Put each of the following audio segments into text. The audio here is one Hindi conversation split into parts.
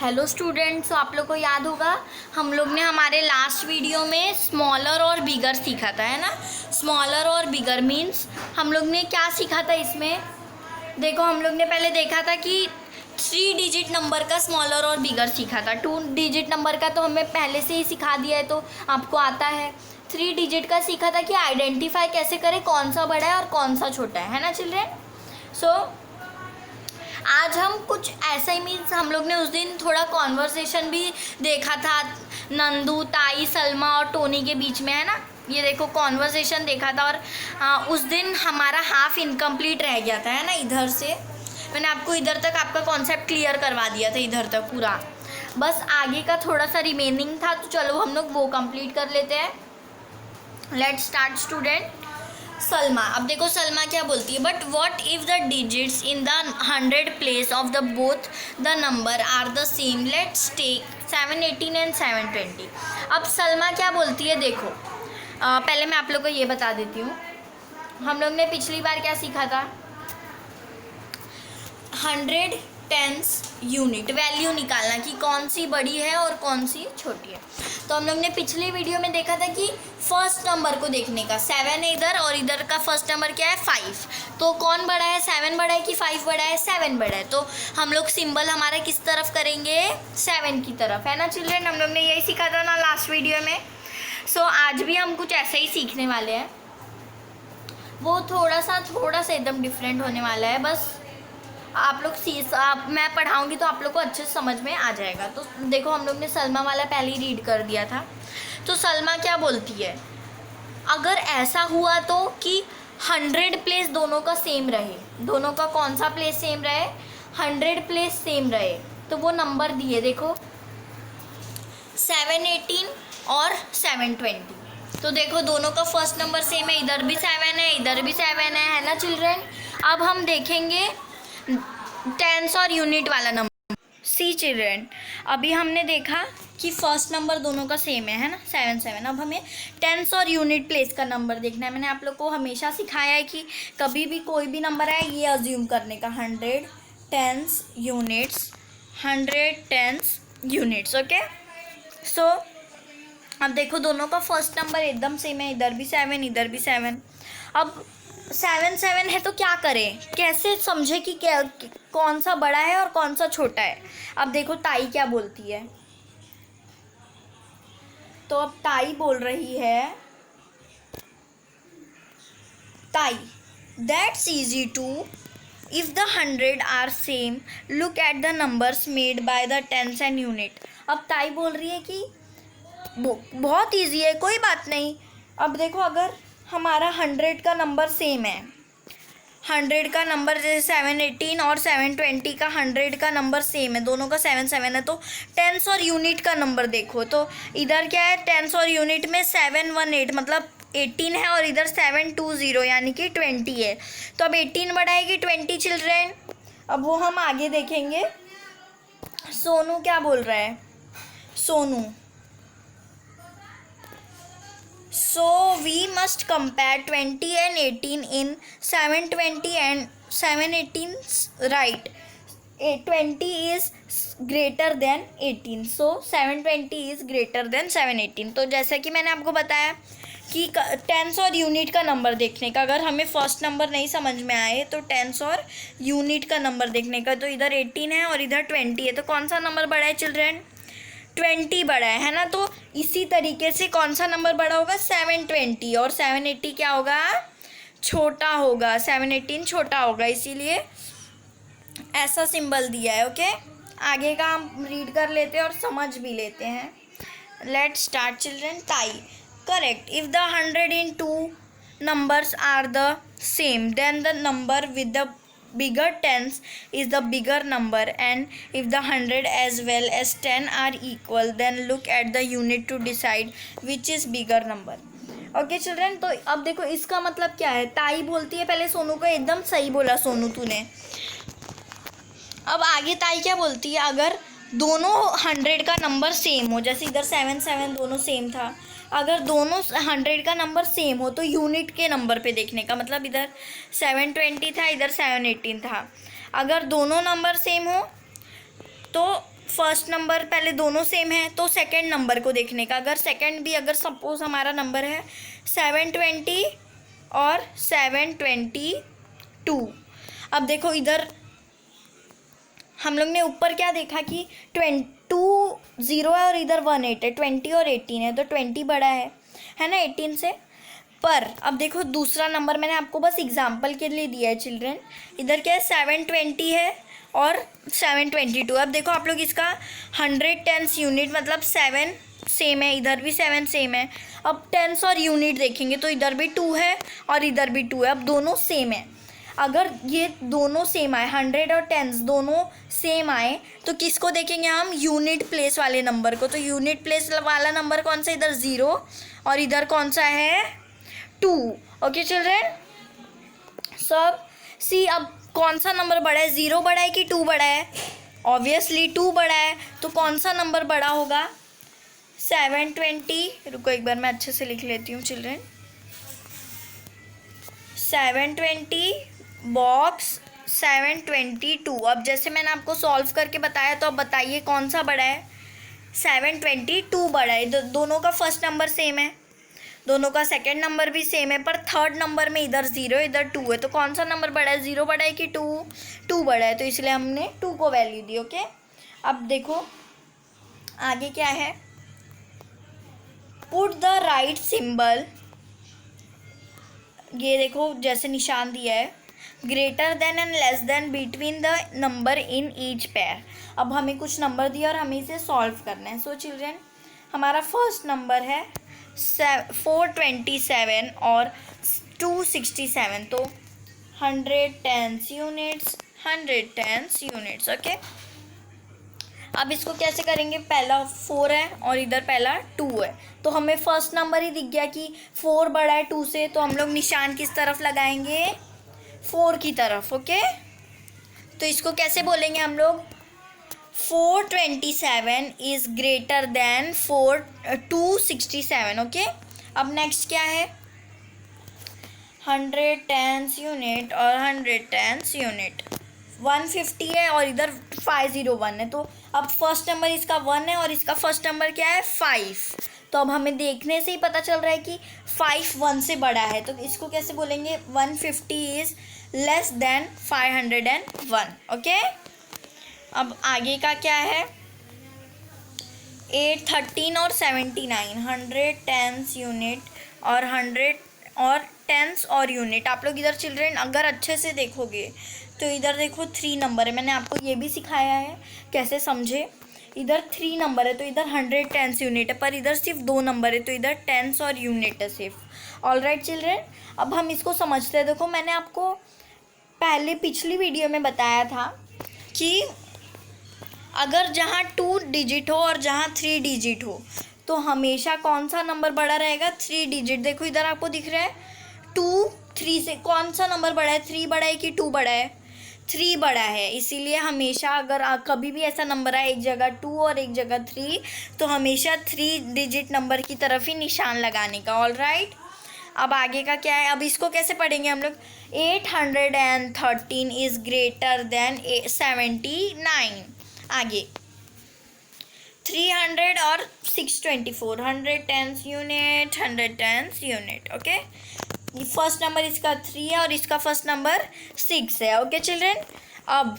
हेलो स्टूडेंट्स, तो आप लोग को याद होगा हम लोग ने हमारे लास्ट वीडियो में स्मॉलर और बिगर सीखा था, है ना। स्मॉलर और बिगर मीन्स हम लोग ने क्या सीखा था इसमें। देखो, हम लोग ने पहले देखा था कि 3 डिजिट नंबर का स्मॉलर और बिगर सीखा था। 2 डिजिट नंबर का तो हमें पहले से ही सिखा दिया है, तो आपको आता है। 3 डिजिट का सीखा था कि आइडेंटिफाई कैसे करें कौन सा बड़ा है और कौन सा छोटा है ना चिल्ड्रेन। सो आज हम कुछ ऐसा ही मीन्स हम लोग ने उस दिन थोड़ा कॉन्वर्सेशन भी देखा था नंदू, ताई, सलमा और टोनी के बीच में, है ना। ये देखो कॉन्वर्सेशन देखा था। और उस दिन हमारा हाफ इनकम्प्लीट रह गया था, है ना। इधर से मैंने आपको इधर तक आपका कॉन्सेप्ट क्लियर करवा दिया था, इधर तक पूरा। बस आगे का थोड़ा सा रिमेनिंग था, तो चलो हम लोग वो कंप्लीट कर लेते हैं। Let's start student. सलमा, अब देखो सलमा क्या बोलती है। But what if the digits in the 100 place of the both the number are the same. Let's take 718 and 720। अब सलमा क्या बोलती है, देखो पहले मैं आप लोग को ये बता देती हूँ। हम लोग ने पिछली बार क्या सीखा था, 100 टेंस यूनिट वैल्यू निकालना कि कौन सी बड़ी है और कौन सी छोटी है। तो हम लोग ने पिछली वीडियो में देखा था कि फर्स्ट नंबर को देखने का 7 है इधर, और इधर का फर्स्ट नंबर क्या है 5। तो कौन बड़ा है, 7 बड़ा है कि 5 बड़ा है, 7 बड़ा है। तो हम लोग सिंबल हमारा किस तरफ करेंगे, 7 की तरफ, है ना चिल्ड्रेन। हम लोग ने यही सीखा था ना लास्ट वीडियो में। सो आज भी हम कुछ ऐसा ही सीखने वाले हैं। वो थोड़ा सा एकदम डिफरेंट होने वाला है। बस आप लोग मैं पढ़ाऊंगी तो आप लोग को अच्छे से समझ में आ जाएगा। तो देखो, हम लोग ने सलमा वाला पहले ही रीड कर दिया था। तो सलमा क्या बोलती है, अगर ऐसा हुआ तो कि 100 प्लेस दोनों का सेम रहे, दोनों का कौन सा प्लेस सेम रहे, 100 प्लेस सेम रहे, तो वो नंबर दिए देखो 718 और 720। तो देखो दोनों का फर्स्ट नंबर सेम है, इधर भी 7 है, इधर भी 7 है ना चिल्ड्रेन। अब हम देखेंगे टेंस और यूनिट वाला नंबर। सी चिल्ड्रेन, अभी हमने देखा कि फर्स्ट नंबर दोनों का सेम है ना, 7 अब हमें टेंस और यूनिट प्लेस का नंबर देखना है। मैंने आप लोग को हमेशा सिखाया है कि कभी भी कोई भी नंबर आए ये अज्यूम करने का 100 tens units, 100 tens units. Okay, so अब देखो दोनों का फर्स्ट नंबर एकदम सेम है, इधर भी 7 इधर भी 7। अब 7 है तो क्या करें, कैसे समझे कि क्या कौन सा बड़ा है और कौन सा छोटा है। अब देखो ताई क्या बोलती है। तो अब ताई बोल रही है, ताई that's easy too if the 100 are same look at the numbers made by the tens and unit. अब ताई बोल रही है कि बहुत इजी है, कोई बात नहीं। अब देखो अगर हमारा 100 का नंबर सेम है, 100 का नंबर जैसे 718 और 720 का 100 का नंबर सेम है, दोनों का 7 है, तो टेंस और यूनिट का नंबर देखो। तो इधर क्या है, टेंस और यूनिट में 718 मतलब 18 है, और इधर 720 यानी कि 20 है। तो अब 18 बड़ा है कि 20 चिल्ड्रेन, अब वो हम आगे देखेंगे। सोनू क्या बोल रहा है, Sonu So we must compare 20 and 18 in 720 and 718, right? 20 is greater than 18, so 720 is greater than 718। तो जैसा कि मैंने आपको बताया कि टेंस और यूनिट का नंबर देखने का, अगर हमें फर्स्ट नंबर नहीं समझ में आए तो टेंस और यूनिट का नंबर देखने का। तो इधर 18 है और इधर 20 है, तो कौन सा नंबर बड़ा है चिल्ड्रेन, 20 बड़ा है ना। तो इसी तरीके से कौन सा नंबर बड़ा होगा, 720, और 780 क्या होगा, छोटा होगा, 718 छोटा होगा, इसीलिए ऐसा सिंबल दिया है। ओके, आगे का हम रीड कर लेते हैं और समझ भी लेते हैं। Let's start children. ताई, correct, if the 100 in 2 numbers are the same then the number with the bigger tens is the bigger number, and if the 100 as well as 10 are equal then look at the unit to decide which is bigger number। Okay children, तो अब देखो इसका मतलब क्या है। ताई बोलती है, पहले सोनू को एकदम सही बोला सोनू तूने। अब आगे ताई क्या बोलती है, अगर दोनों 100 का नंबर सेम हो, जैसे इधर 7 दोनों सेम था, अगर दोनों 100 का नंबर सेम हो तो यूनिट के नंबर पे देखने का, मतलब इधर 720 था, इधर 718 था। अगर दोनों नंबर सेम हो तो फर्स्ट नंबर पहले दोनों सेम है तो सेकंड नंबर को देखने का, अगर सेकंड भी अगर सपोज हमारा नंबर है 720 और 722। अब देखो इधर हम लोग ने ऊपर क्या देखा कि 2 0 है और इधर 1 8 है, 20 और 18 है तो 20 बड़ा है ना 18 से। पर अब देखो दूसरा नंबर मैंने आपको बस एग्जाम्पल के लिए दिया है चिल्ड्रन। इधर क्या है 720 है और 722। अब देखो आप लोग इसका 100 टेंस यूनिट मतलब 7 सेम है, इधर भी 7 सेम है। अब टेंस और यूनिट देखेंगे तो इधर भी 2 है और इधर भी 2 है, अब दोनों सेम है। अगर ये दोनों सेम आए 100 और टेंस दोनों सेम आए तो किसको देखेंगे हम, यूनिट प्लेस वाले नंबर को। तो यूनिट प्लेस वाला नंबर कौन सा, इधर 0 और इधर कौन सा है 2। ओके चिल्ड्रन, सब सी अब कौन सा नंबर बड़ा है, 0 बड़ा है कि 2 बड़ा है, ऑब्वियसली 2 बड़ा है। तो कौन सा नंबर बड़ा होगा 720। रुको एक बार मैं अच्छे से लिख लेती हूँ चिल्ड्रन। 720 बॉक्स 722। अब जैसे मैंने आपको सॉल्व करके बताया तो अब बताइए कौन सा बड़ा है, 722 बड़ा है। दोनों का फर्स्ट नंबर सेम है, दोनों का सेकंड नंबर भी सेम है, पर थर्ड नंबर में इधर 0 इधर 2 है। तो कौन सा नंबर बड़ा है, 0 बड़ा है कि 2 बड़ा है, तो इसलिए हमने 2 को वैल्यू दी। ओके अब देखो आगे क्या है, पुट द राइट सिंबल, ये देखो जैसे निशान दिया है, greater than and less than between the number in each pair. अब हमें कुछ नंबर दिया और हमें इसे सॉल्व करना है। सो चिल्ड्रन हमारा फर्स्ट नंबर है 427 और 267, तो 100 tens units 100 tens units. Okay अब इसको कैसे करेंगे, पहला 4 है और इधर पहला 2 है, तो हमें फर्स्ट नंबर ही दिख गया कि 4 बड़ा है 2 से, तो हम लोग निशान किस तरफ लगाएंगे, 4 की तरफ। ओके तो इसको कैसे बोलेंगे हम लोग, 427 इज ग्रेटर देन 267। ओके अब नेक्स्ट क्या है, 100 टेंस यूनिट और 100 टेंस यूनिट, 150 है और इधर 501 है। तो अब फर्स्ट नंबर इसका 1 है और इसका फर्स्ट नंबर क्या है 5। तो अब हमें देखने से ही पता चल रहा है कि 5 1 से बड़ा है, तो इसको कैसे बोलेंगे, 150 इज लेस देन 501। ओके अब आगे का क्या है, 8 13 और 79, 100 टेंस यूनिट और 100 और टेंस और यूनिट। आप लोग इधर चिल्ड्रन अगर अच्छे से देखोगे तो इधर देखो 3 नंबर है, मैंने आपको ये भी सिखाया है कैसे समझे। इधर 3 नंबर है तो इधर 100 टेंस यूनिट है, पर इधर सिर्फ 2 नंबर है तो इधर टेंस और यूनिट है सिर्फ। ऑल राइट चिल्ड्रन अब हम इसको समझते हैं। देखो मैंने आपको पहले पिछली वीडियो में बताया था कि अगर जहाँ 2 डिजिट हो और जहाँ 3 डिजिट हो तो हमेशा कौन सा नंबर बड़ा रहेगा, 3 डिजिट। देखो इधर आपको दिख रहा है 2 3 से कौन सा नंबर बड़ा है, 3 बड़ा है कि 2 बड़ा है, 3 बड़ा है। इसीलिए हमेशा अगर कभी भी ऐसा नंबर आए एक जगह 2 और एक जगह 3 तो हमेशा 3 डिजिट नंबर की तरफ ही निशान लगाने का। ऑल राइट अब आगे का क्या है, अब इसको कैसे पढ़ेंगे हम लोग, 813 इज ग्रेटर देन 79। आगे 300 और 624, 100 tens unit 100 tens unit. Okay first number इसका 3 है और इसका फर्स्ट नंबर 6 है। ओके चिल्ड्रन अब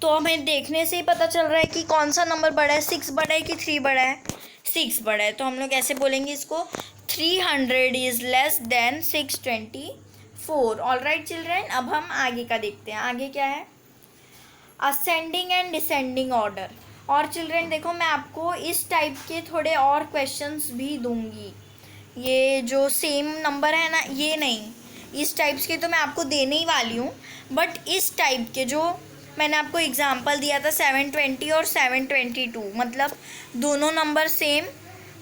तो हमें देखने से ही पता चल रहा है कि कौन सा नंबर बड़ा है, 6 बड़ा है कि 3 बड़ा है, 6 बड़ा है। तो हम लोग ऐसे बोलेंगे इसको, 300 is less than 624। All right children अब हम आगे का देखते हैं। आगे क्या है, असेंडिंग एंड डिसेंडिंग ऑर्डर। और चिल्ड्रन देखो मैं आपको इस टाइप के थोड़े और क्वेश्चंस भी दूंगी, ये जो सेम नंबर है ना ये नहीं, इस टाइप्स के तो मैं आपको देने ही वाली हूँ, बट इस टाइप के जो मैंने आपको एग्जांपल दिया था 720 और 722 मतलब दोनों नंबर सेम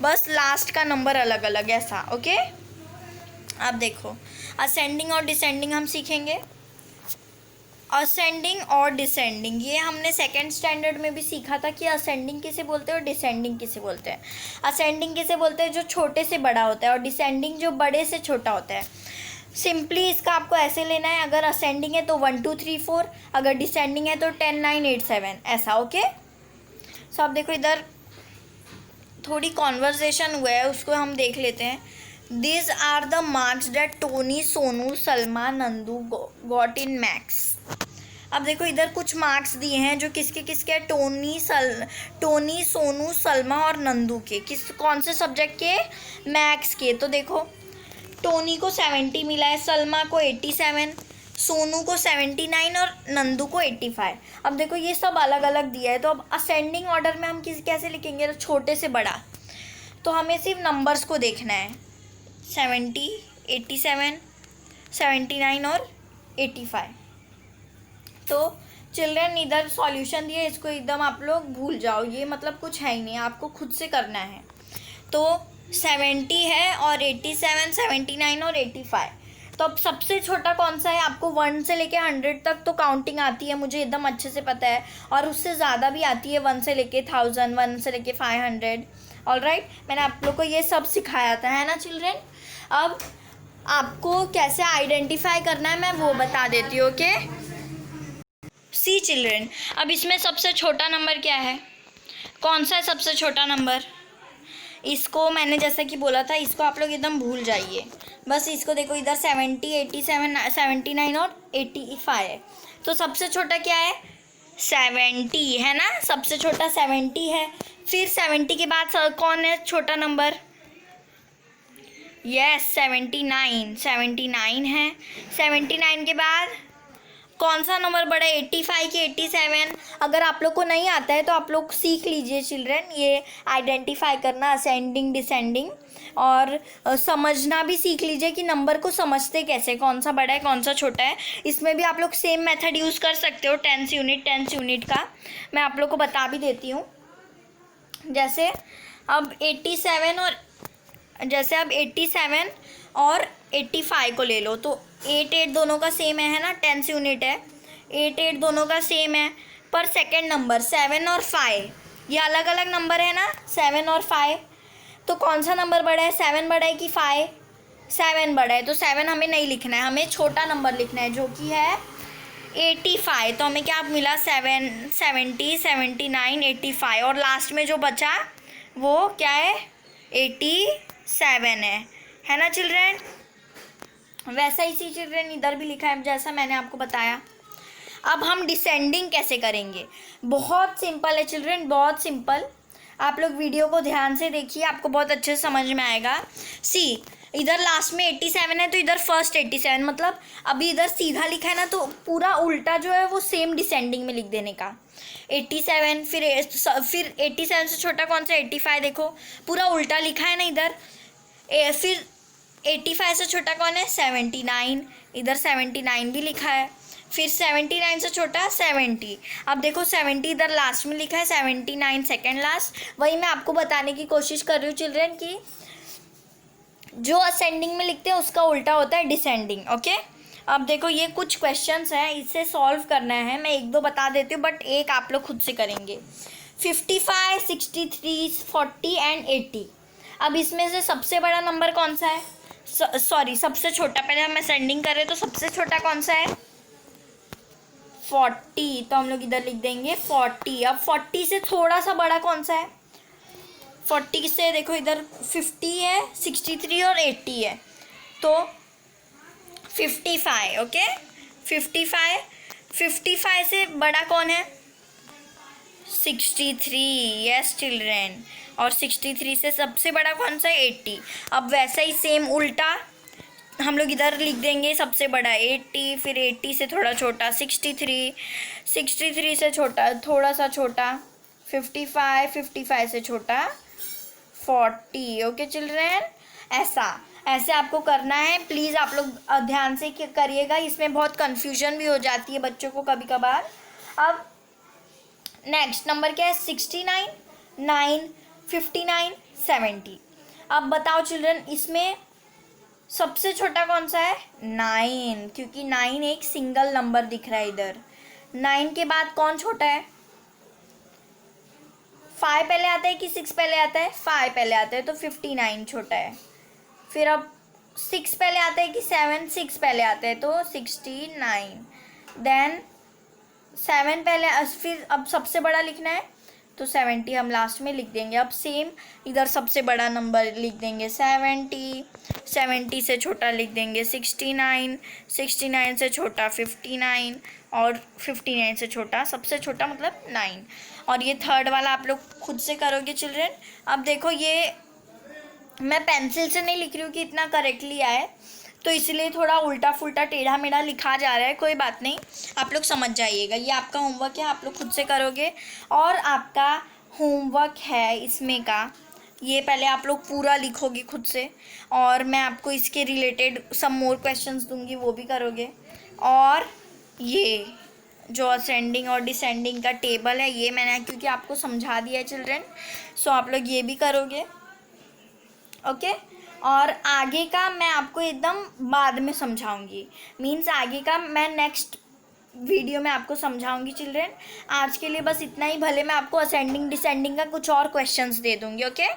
बस लास्ट का नंबर अलग अलग ऐसा। ओके अब देखो असेंडिंग और डिसेंडिंग हम सीखेंगे। असेंडिंग और डिसेंडिंग ये हमने सेकेंड स्टैंडर्ड में भी सीखा था कि असेंडिंग किसे बोलते हैं और डिसेंडिंग किसे बोलते हैं। असेंडिंग किसे बोलते हैं, जो छोटे से बड़ा होता है, और डिसेंडिंग जो बड़े से छोटा होता है। सिंपली इसका आपको ऐसे लेना है, अगर असेंडिंग है तो 1 2 3 4, अगर डिसेंडिंग है तो 10 9 8 7 ऐसा। ओके, सो अब देखो इधर थोड़ी कॉन्वर्जेशन हुआ है, उसको हम देख लेते हैं। This are the marks that Tony Sonu Salma Nandu got in maths. अब देखो इधर कुछ मार्क्स दिए हैं जो किसके किसके हैं, टोनी सोनू सलमा और नंदू के, कौन से सब्जेक्ट के, मैथ्स के। तो देखो टोनी को 70 मिला है, सलमा को 87, सोनू को 79 और नंदू को 85। अब देखो ये सब अलग अलग दिया है, तो अब असेंडिंग ऑर्डर में हम कैसे लिखेंगे, तो छोटे से बड़ा, तो हमें सिर्फ नंबर्स को देखना है, 70 87 79 और 85। तो चिल्ड्रन इधर सॉल्यूशन दिए, इसको एकदम आप लोग भूल जाओ, ये मतलब कुछ है ही नहीं, आपको खुद से करना है। तो 70 है और 87 79 और 85। तो अब सबसे छोटा कौन सा है, आपको 1 से लेके 100 तक तो काउंटिंग आती है, मुझे एकदम अच्छे से पता है, और उससे ज़्यादा भी आती है, 1 से लेके 1000, 1 से लेके 500। ऑलराइट, मैंने आप लोग को ये सब सिखाया था, है ना चिल्ड्रन। अब आपको कैसे आइडेंटिफाई करना है मैं वो बता देती हूँ। ओके, सी चिल्ड्रन, अब इसमें सबसे छोटा नंबर क्या है, कौन सा है सबसे छोटा नंबर, इसको मैंने जैसा कि बोला था, इसको आप लोग एकदम भूल जाइए। बस इसको देखो, इधर 70 87 79 और 85 है, तो सबसे छोटा क्या है, 70 है ना, सबसे छोटा 70 है। फिर 70 के बाद कौन है छोटा नंबर, यस 79 है। 79 के बाद कौन सा नंबर बड़ा है, 85 के 87। अगर आप लोग को नहीं आता है तो आप लोग सीख लीजिए चिल्ड्रन, ये आइडेंटिफाई करना, असेंडिंग डिसेंडिंग, और समझना भी सीख लीजिए कि नंबर को समझते कैसे, कौन सा बड़ा है कौन सा छोटा है। इसमें भी आप लोग सेम मेथड यूज़ कर सकते हो, 10 यूनिट का मैं आप लोग को बता भी देती हूँ। जैसे अब 87 और 85 को ले लो, तो 8 दोनों का सेम है ना, 10 यूनिट है, 8 दोनों का सेम है, पर सेकंड नंबर 7 और 5 ये अलग अलग नंबर है ना, 7 और 5। तो कौन सा नंबर बड़ा है, 7 बड़ा है कि 5, 7 बड़ा है, तो 7 हमें नहीं लिखना है, हमें छोटा नंबर लिखना है जो कि है 85। तो हमें क्या मिला, 7 70 79 85, और लास्ट में जो बचा वो क्या है, 87 है ना चिल्ड्रन। वैसा इसी चिल्ड्रन इधर भी लिखा है जैसा मैंने आपको बताया। अब हम डिसेंडिंग कैसे करेंगे, बहुत सिंपल है चिल्ड्रन, बहुत सिंपल। आप लोग वीडियो को ध्यान से देखिए, आपको बहुत अच्छे से समझ में आएगा। सी, इधर लास्ट में 87 है तो इधर फर्स्ट 87, मतलब अभी इधर सीधा लिखा है ना, तो पूरा उल्टा जो है वो सेम डिसेंडिंग में लिख देने का। 87 फिर 87 से छोटा कौन सा, 85, देखो पूरा उल्टा लिखा है ना इधर। फिर 85 से छोटा कौन है, 79, इधर 79 भी लिखा है। फिर 79 से छोटा 70, अब देखो 70 इधर लास्ट में लिखा है, 79 सेकेंड लास्ट। वही मैं आपको बताने की कोशिश कर रही हूँ चिल्ड्रन कि जो असेंडिंग में लिखते हैं उसका उल्टा होता है डिसेंडिंग। ओके, अब देखो ये कुछ क्वेश्चंस हैं, इसे सॉल्व करना है, मैं 1 2 बता देती हूँ, बट एक आप लोग खुद से करेंगे। 55 63 40 एंड 80, अब इसमें से सबसे बड़ा नंबर कौन सा है, सॉरी सबसे छोटा, पहले हम असेंडिंग कर रहे हैं, तो सबसे छोटा कौन सा है, 40, तो हम लोग इधर लिख देंगे 40। अब 40 से थोड़ा सा बड़ा कौन सा है, 40 से देखो इधर 50 है, 63 और 80 है, तो 55। ओके, 55 से बड़ा कौन है, 63, यस चिल्ड्रेन, और 63 से सबसे बड़ा कौन सा है, 80। अब वैसा ही सेम उल्टा हम लोग इधर लिख देंगे, सबसे बड़ा 80, फिर 80 से थोड़ा छोटा 63, 63 से छोटा थोड़ा सा छोटा 55, 55 से छोटा 40। ओके चिल्ड्रेन, ऐसे आपको करना है। प्लीज़ आप लोग ध्यान से करिएगा, इसमें बहुत कन्फ्यूजन भी हो जाती है बच्चों को कभी कभार। अब नेक्स्ट नंबर क्या है, 69 9 59 70। अब बताओ चिल्ड्रन, इसमें सबसे छोटा कौन सा है, 9, क्योंकि 9 एक सिंगल नंबर दिख रहा है इधर। 9 के बाद कौन छोटा है, 5 पहले आता है कि 6 पहले आता है, 5 पहले आता है, तो 59 छोटा है। फिर अब 6 पहले आता है कि 7? 6 पहले आता है, तो 69। देन 7 पहले, फिर अब सबसे बड़ा लिखना है तो 70 हम लास्ट में लिख देंगे। अब सेम इधर सबसे बड़ा नंबर लिख देंगे 70, 70 से छोटा लिख देंगे 69, 69 से छोटा 59 और 59 से छोटा, सबसे छोटा मतलब 9। और ये थर्ड वाला आप लोग खुद से करोगे चिल्ड्रन। अब देखो ये मैं पेंसिल से नहीं लिख रही हूँ कि इतना करेक्टली आए, तो इसलिए थोड़ा उल्टा फुल्टा टेढ़ा मेढ़ा लिखा जा रहा है, कोई बात नहीं, आप लोग समझ जाइएगा। ये आपका होमवर्क है, आप लोग खुद से करोगे। और आपका होमवर्क है इसमें का, ये पहले आप लोग पूरा लिखोगे खुद से, और मैं आपको इसके रिलेटेड सम मोर क्वेश्चंस दूंगी, वो भी करोगे। और ये जो असेंडिंग और डिसेंडिंग का टेबल है, ये मैंने क्योंकि आपको समझा दिया है चिल्ड्रन, सो आप लोग ये भी करोगे, ओके। और आगे का मैं आपको एकदम बाद में समझाऊंगी, मीन्स आगे का मैं नेक्स्ट वीडियो में आपको समझाऊंगी चिल्ड्रन। आज के लिए बस इतना ही, भले मैं आपको असेंडिंग डिसेंडिंग का कुछ और क्वेश्चंस दे दूंगी, ओके।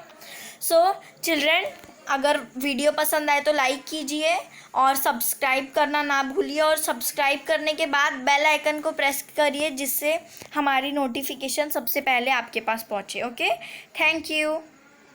सो चिल्ड्रन, अगर वीडियो पसंद आए तो लाइक कीजिए और सब्सक्राइब करना ना भूलिए, और सब्सक्राइब करने के बाद बेल आइकन को प्रेस करिए, जिससे हमारी नोटिफिकेशन सबसे पहले आपके पास पहुँचे, ओके। Thank you.